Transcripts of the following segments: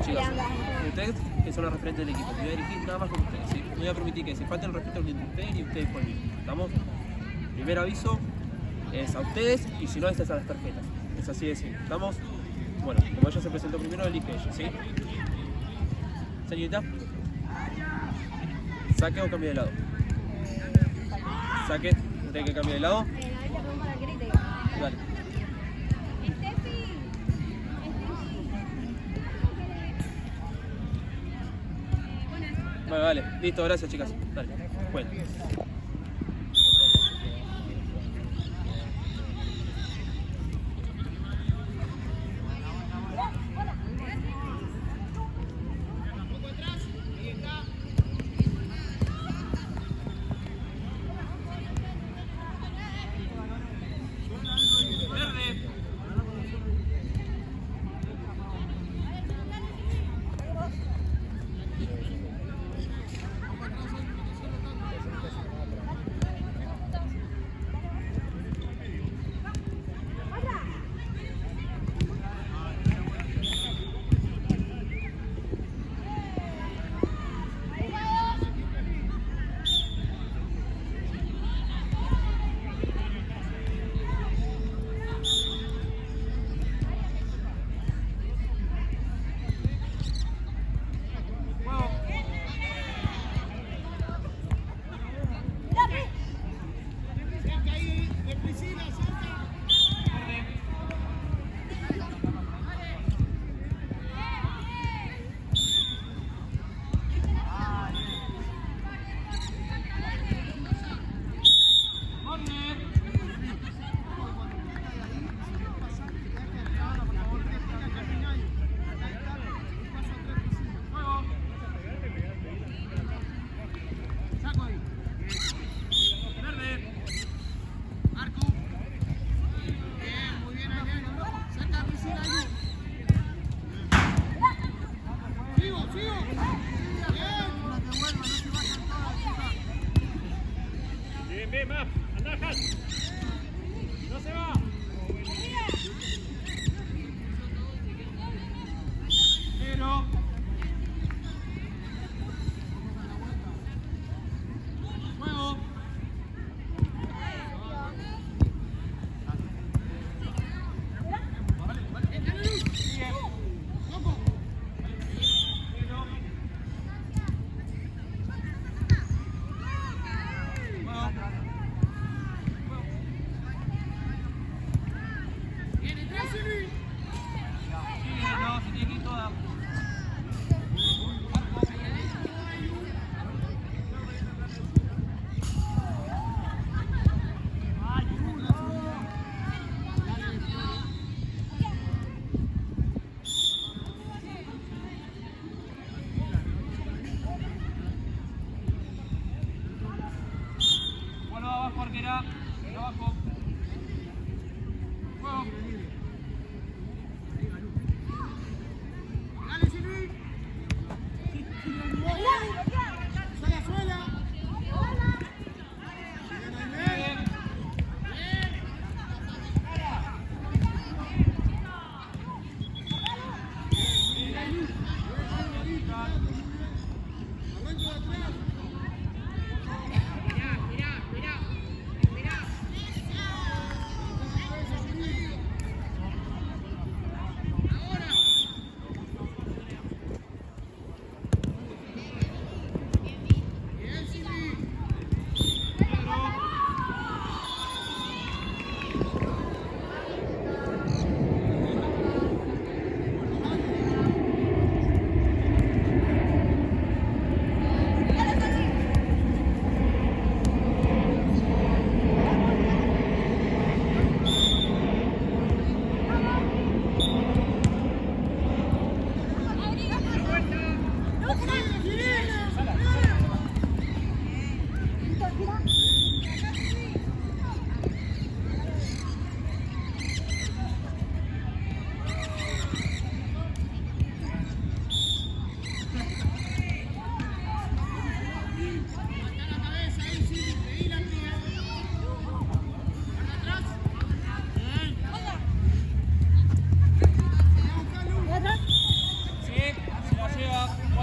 chicos, ustedes que son los referentes del equipo, me voy a dirigir nada más con ustedes, ¿sí? No voy a permitir que se falten el respeto entre ustedes y ustedes conmigo. ¿Estamos? Primer aviso es a ustedes y si no, es a las tarjetas. Es así de simple. ¿Estamos? Bueno, como ella se presentó primero, elige ella, ¿sí? Señorita, saque o cambie de lado. Saque, usted que cambie de lado. Dale. Vale, listo, gracias chicas. Dale, bueno.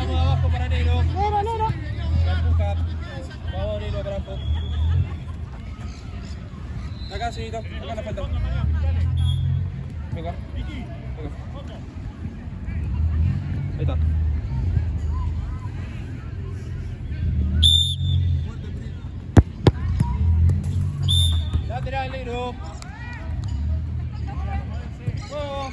Vamos abajo para Negro. Negro, negro. La empuja. Vamos, Negro, Branco. Acá, señorito. Acá nos falta. Venga. Venga. Ahí está. Lateral, Negro. ¡Oh!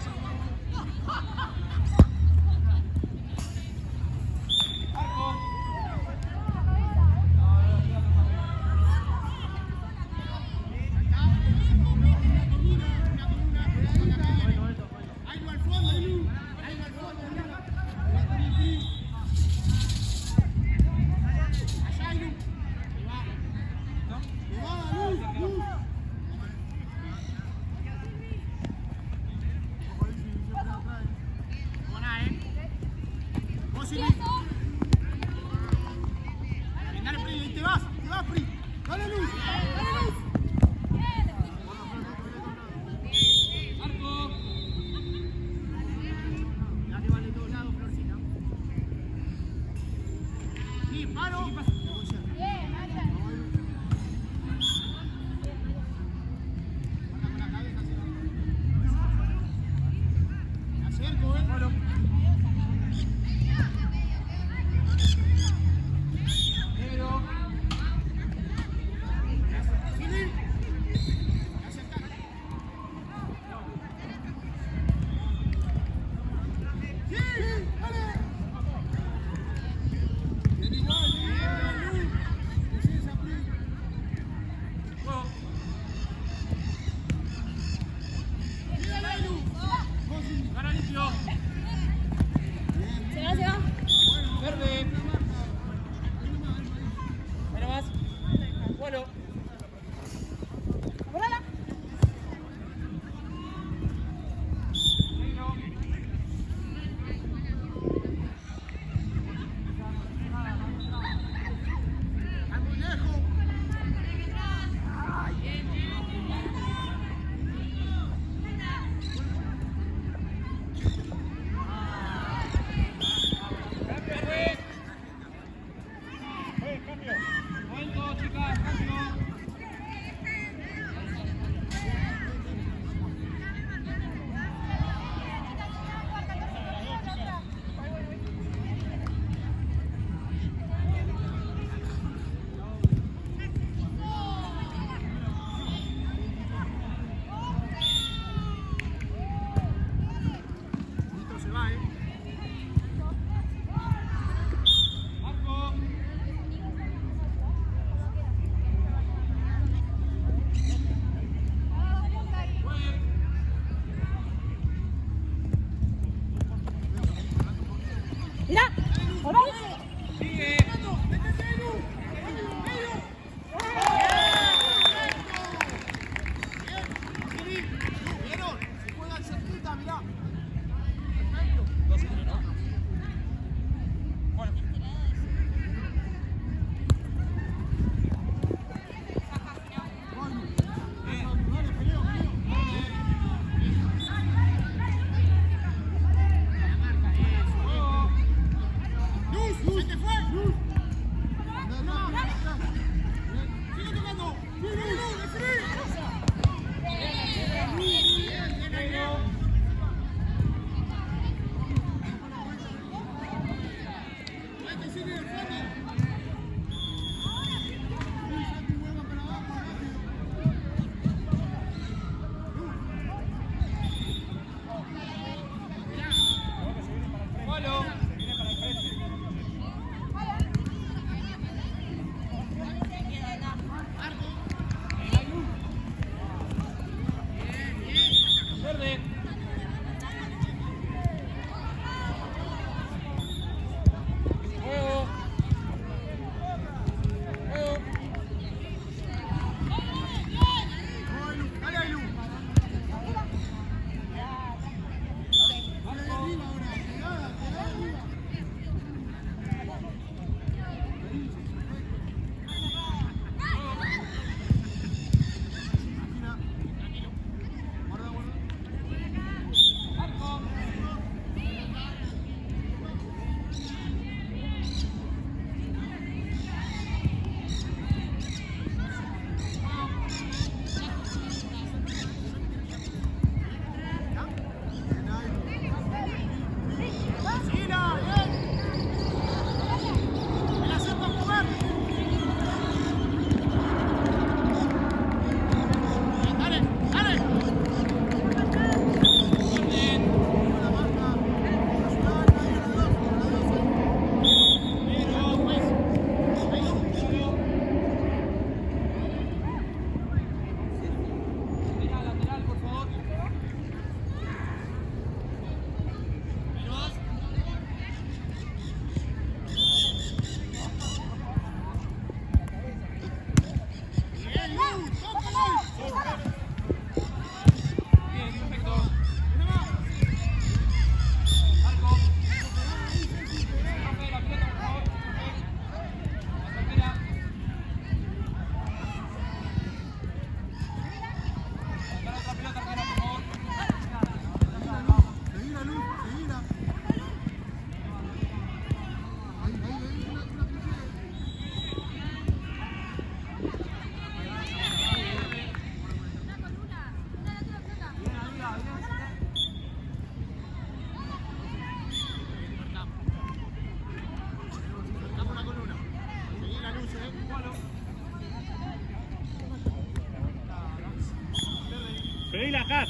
pedí la Haas.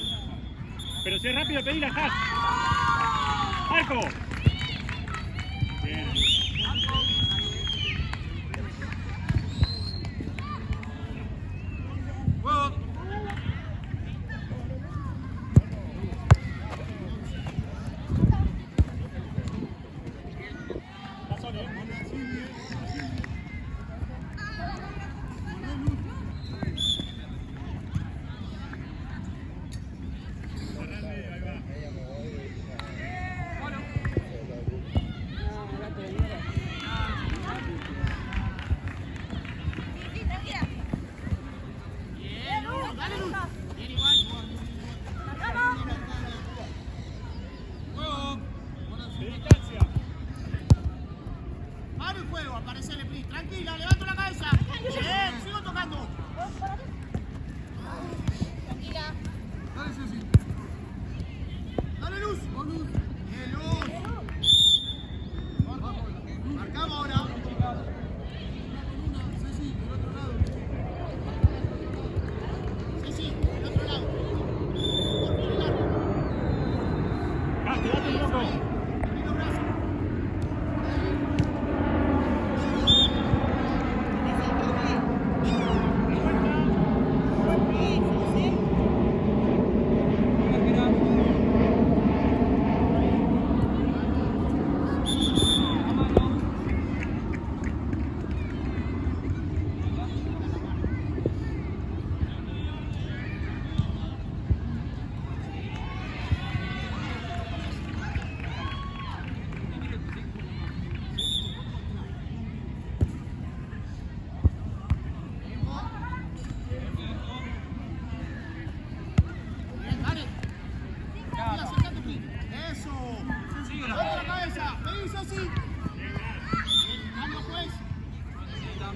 Pero si es rápido, pedí la Haas. ¡Arco! Bien.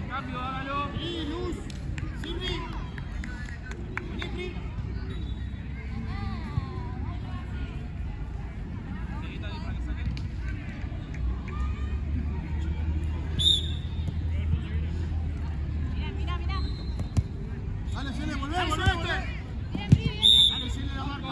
Cambio, hágalo. Y Luz. Silvi. Nipri. Mira. Dale, Cele, volvete. Dale, Cele, la marca,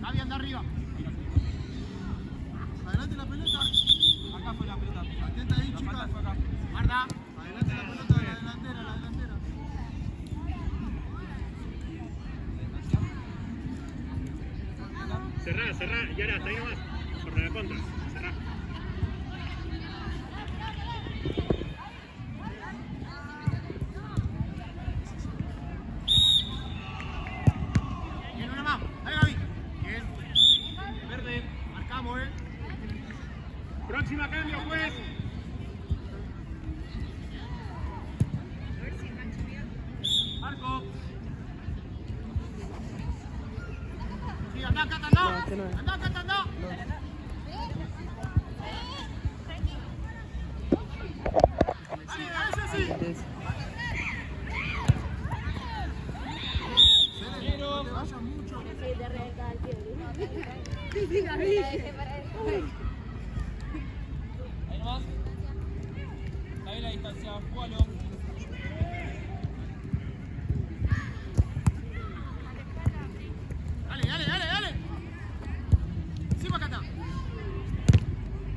Gaby anda arriba. Adelante la pelota. Acá fue la pelota. Atenta ahí, chica. Guarda. Adelante la pelota de la delantera, Cerrá, y ahora, hasta ahí nomás. Por la contra. Cerrá. Bien, una más. Dale, Gaby. Bien. Verde. Marcamos, Próxima cambio, juez. Marco. Sí, anda acá, anda. Anda acá, anda. Dale, Ceci. Cele, no te vayas mucho. Ahí nomás. Está bien la distancia. Júgalo. Dale. Encima, Cata.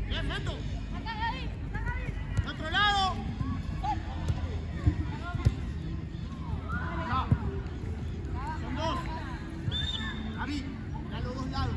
Bien, Neto. De otro lado. No. Son dos. Gaby, a los dos lados.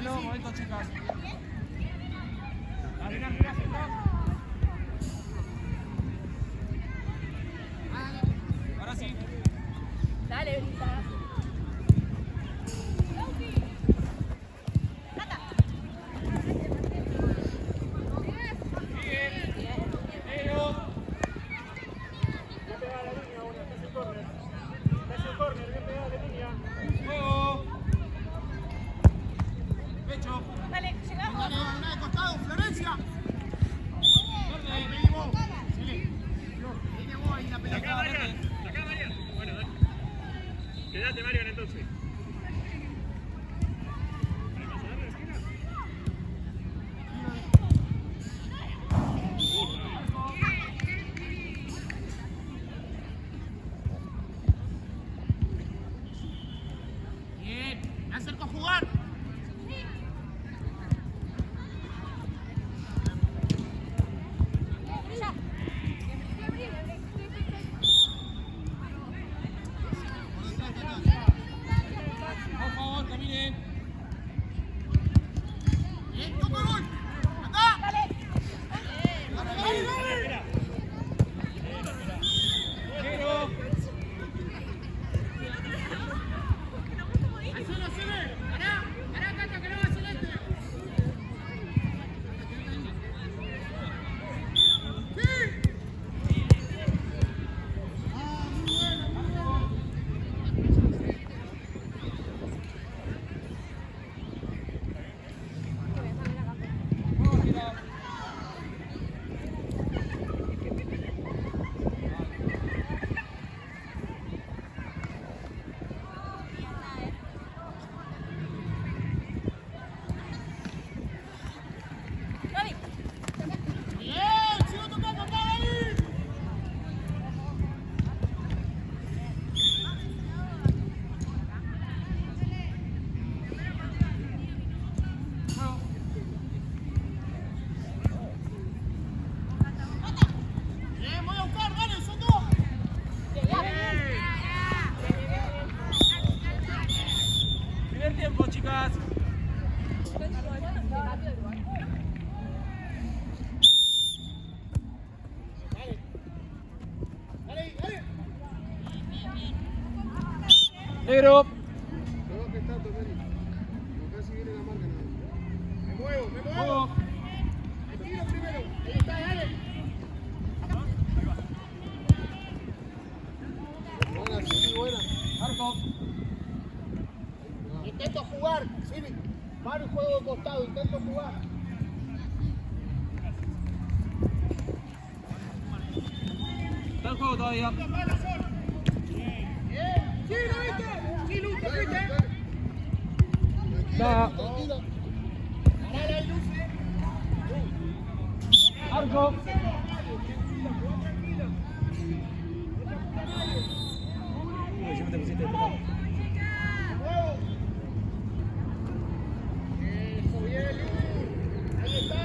Mano, momento, chicas. Mira, mira, central. Ahora sí. Dale, Brisa. Dale, llegamos. Una de costado, Florencia. Ahí pedimos. Sí. Viene vos ahí la pelota. Acá, Marian. Acá, Marian. Bueno, dale. Quédate, Marian, entonces. ¿Vas a darle la esquina? Bien. Me acerco a jugar. Por favor, caminen. Bien, toca el gol. Anda. Dale. Dale, dale, dale. Pero. Hacelo, hacelo. Pará, pará, Cata, que no va a celeste. Sí. Ah, muy bueno, muy bueno. Gaby. Bien, sigo tocando, anda ahí. Bien, voy a buscar, dale, son dos. Primer tiempo, chicas. Dale, dale. Negro. Me muevo, me muevo. Juego. Me tiro primero. Ahí está, dale. Buena, sí, buena. Arco. Intento jugar, sí. Paro y juego de costado, intento jugar. Está en juego todavía. Bien. Sí, lo viste. Sí, Lu, ¿lo viste? Da. Tranquila. Parala ahí, Lucy. Arco. Siempre te pusiste de tocado. Nuevo. Eso, bien, Lu. Ahí está.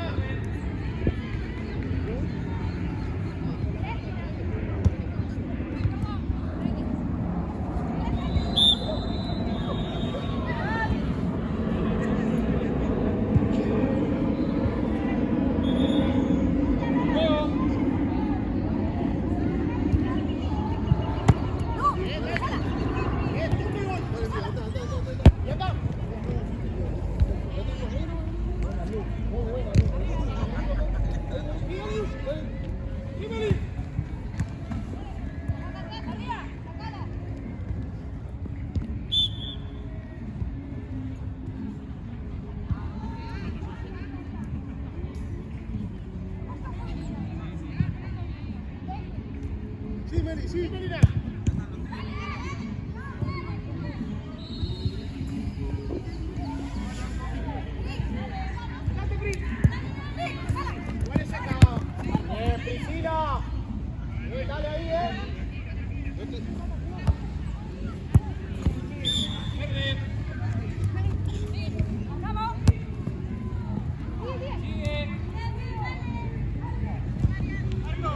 Bien, tú me voy. Y anda. Dímelo. Sí, Meli, sí, Melina. Buena saca. Priscila. Dale ahí, Vamos. Arco.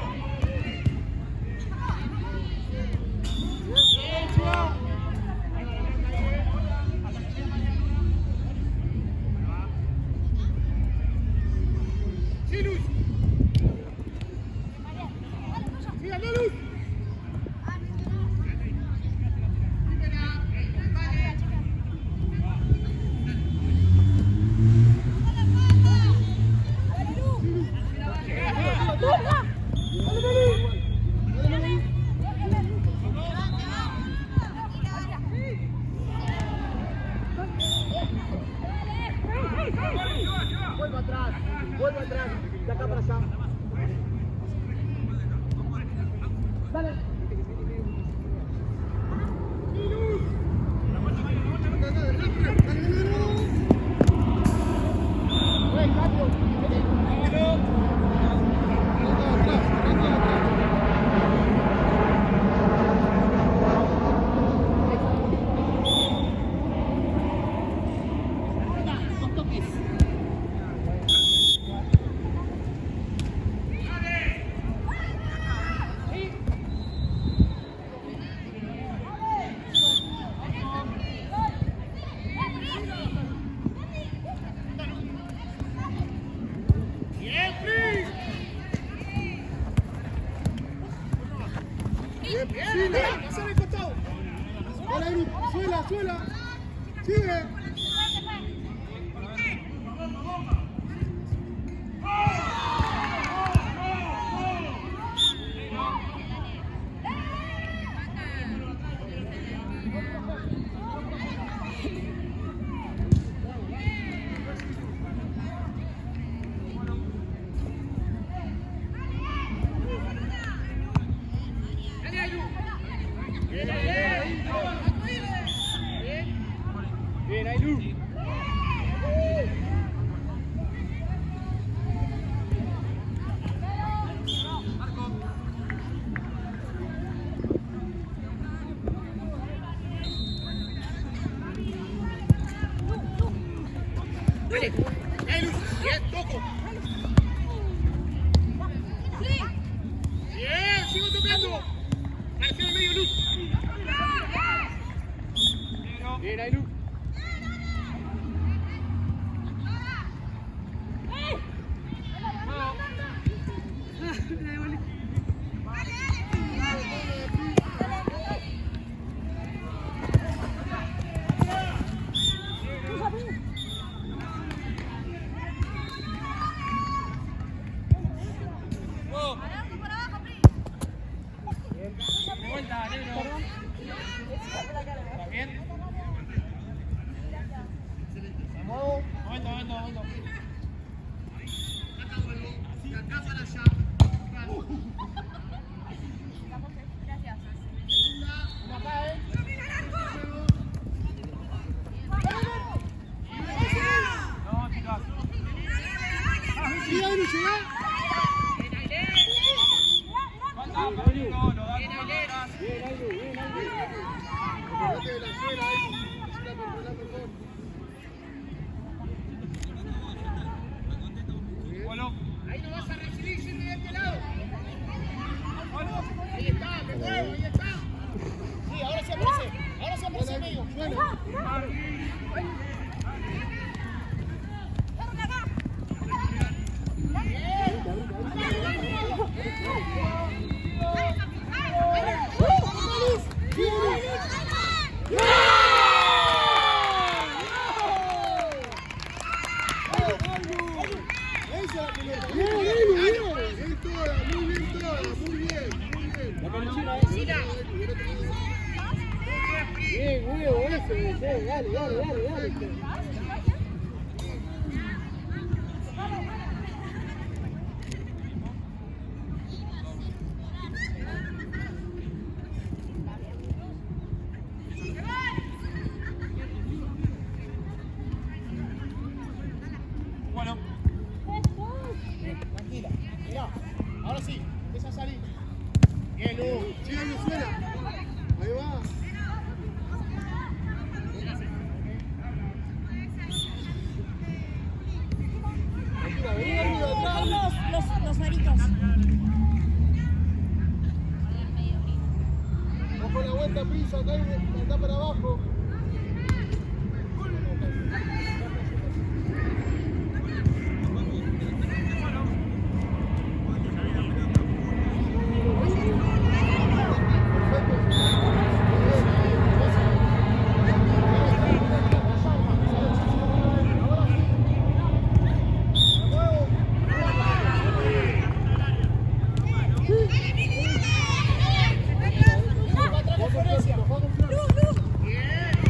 vuelva atrás, de acá para allá. Dale. Suela, sigue. Bien, Ailu. Dale, Ailu, bien, toco. Bien, sigo tocando. Marcelo en medio, Luz. Bien, Ailu. Ahí no vas a recibir, siempre de este lado. Ahí está, me muevo, ahí está. Sí, ahora se aparece medio. Bien, huevo, ese, dale. Bueno. Tranquila, mirá, ahora sí, empieza a salir. Bien, Lu, sigue Luzuela. Ahí va. Los maritos. Ojo la vuelta, Prisa, acá para abajo. Bien.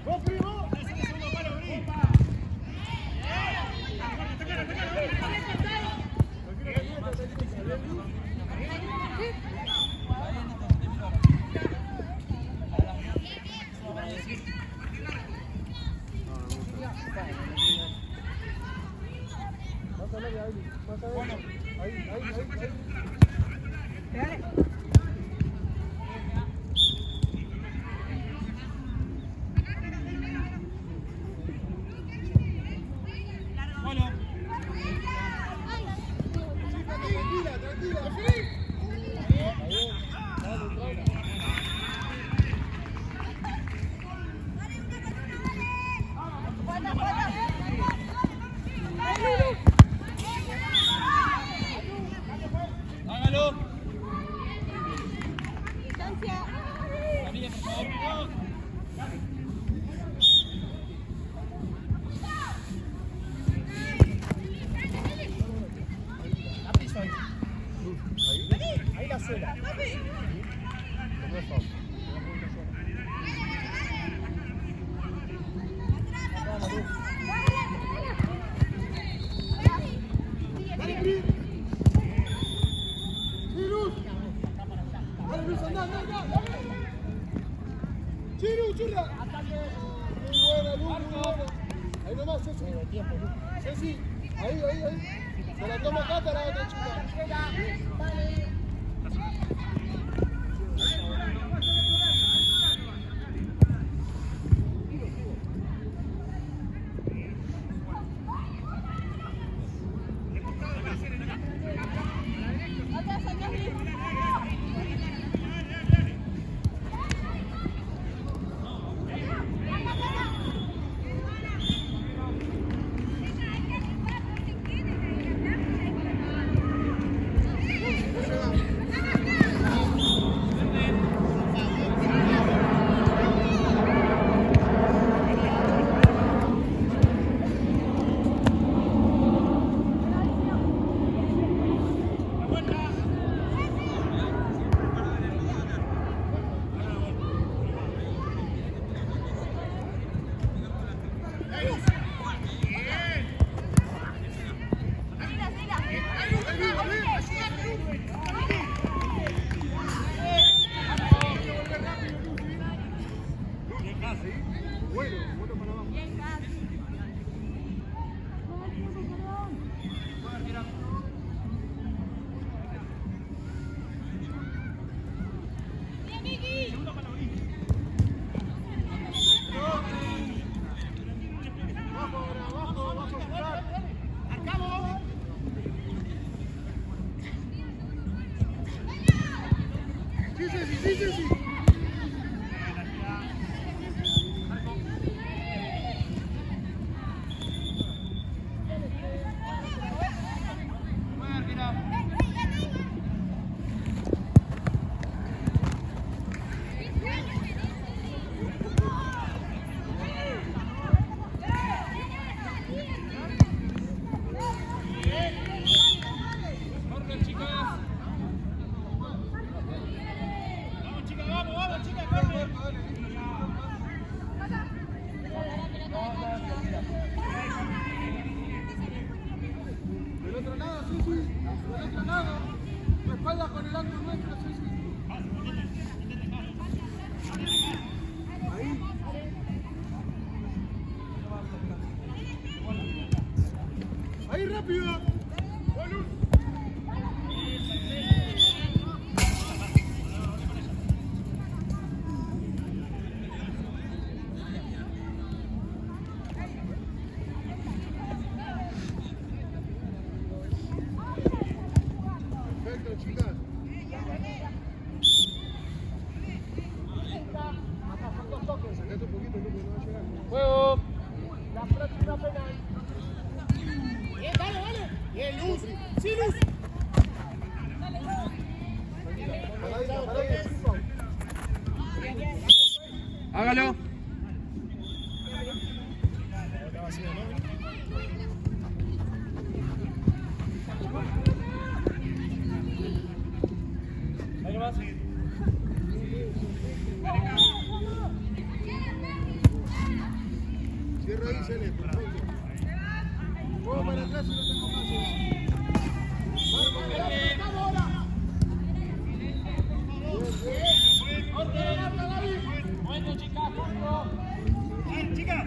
¡Vos, primo! Ahí la suela. No es falta. Chiru, churra. Muy buena, Luz, muy buena. Ahí nomás, Ceci. Ceci, ahí. Se la toma acá para la otra chica. Sí. Del otro lado, sí. Del otro lado. Tu espalda con el ángulo nuestro, sí. Ahí. Ahí rápido. Chicas. Acá son 2 toques. Sacate un poquito, Luque, no va a llegar. ¡Juego! La próxima penal. Bien, dale. Bien, Luz. Sí, Luz. Paradita. Hágalo. chicas. Cierra ahí, Cele, perfecto. Juego para atrás y no tengo más. Momento, chicas, corto. Bien, chicas.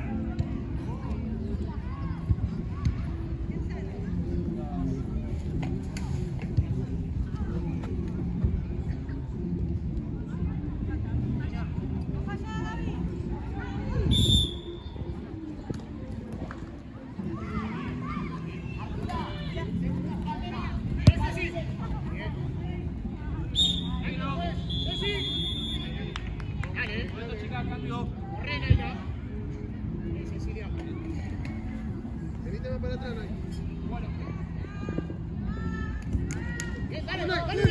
Venite más para atrás, Nay. Dale, Nay, dale,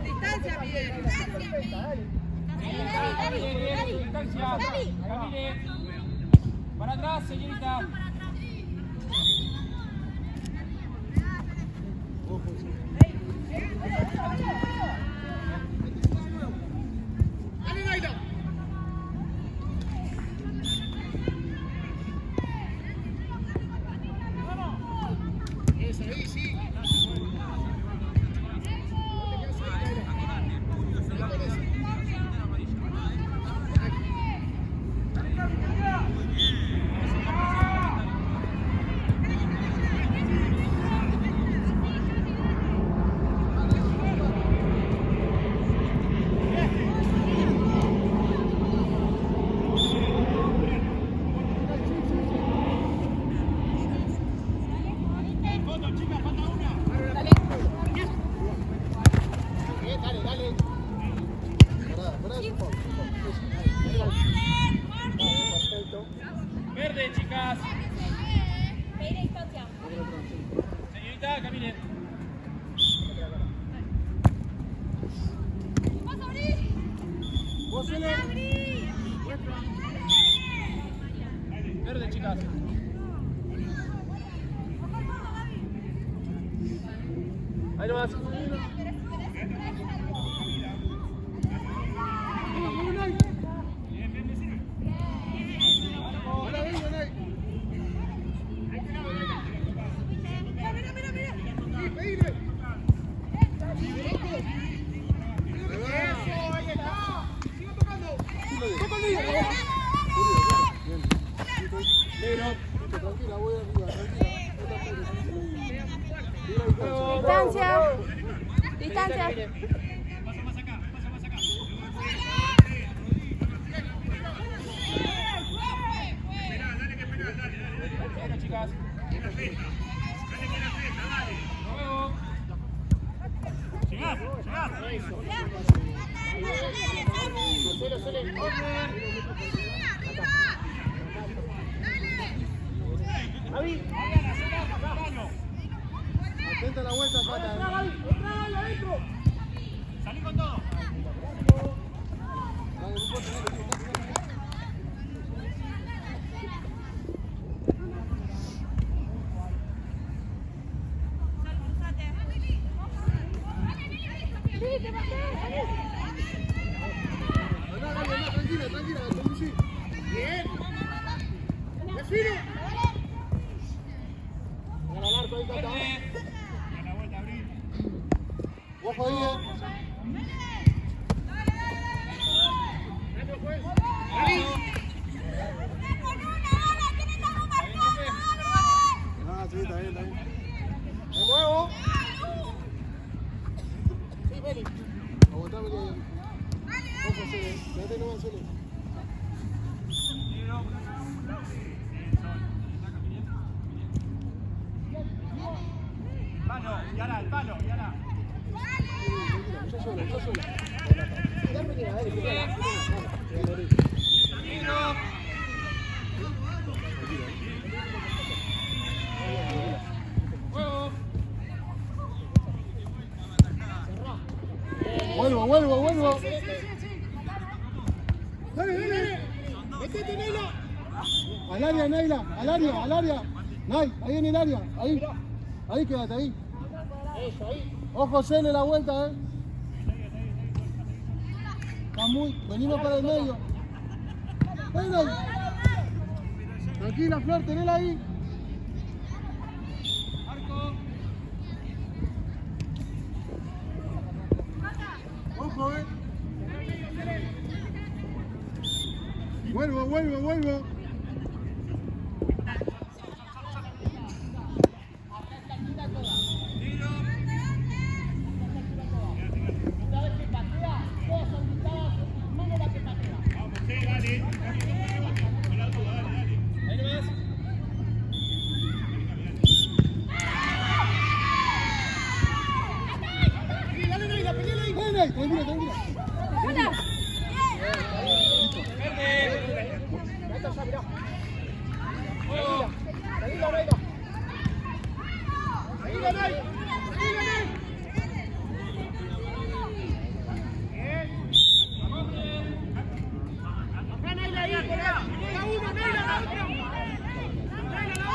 Distancia, Miguel. Distancia. Camine. Para atrás, señorita. Verde, chicas. Pedir distancia. Señorita, camine. ¡Vas a abrir! Vos, ¡Vas Cele. a abrir! Verde, chicas. Ahí nomás. Tranquila, voy arriba, Distancia. Distancia. Pasa más acá, pasa más acá. Dale que penal, dale. Bueno, chicas. Dale que la festa, dale. Luego. Llegás. Atenta la vuelta, Pata. Salí con todo. Tranquila, conducí. Bien. Define. Gana el arco ahí, Cata. Verde. A la vuelta, abrir. Ojo ahí, Sí, está bien. De nuevo. Sí, Feli. Aguantame que... Ojo, Cele. Quédate nomás, Cele. Palo, y ahora, el palo, y ahora. Yo sola. Dame que dale, que dale. Vuelvo. Dale. Métete, Nela. Al área, Naila, al área. Nay, ahí en el área, ahí. Ahí, quédate ahí. Eso, ahí. Ojo, Cele, la vuelta, Está muy... Venimos para el medio. Ven ahí. Tranquila, Flor, tenela ahí. Ojo, Vuelvo.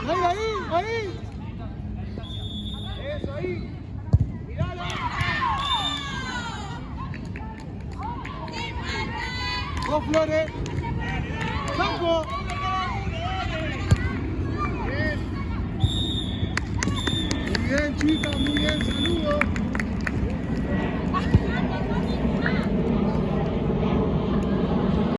Tranquila. Ahí. Eso, ahí. Mirala. Dos Flores. ¡Saco! Bien. Muy bien, chicas, muy bien. Saludos.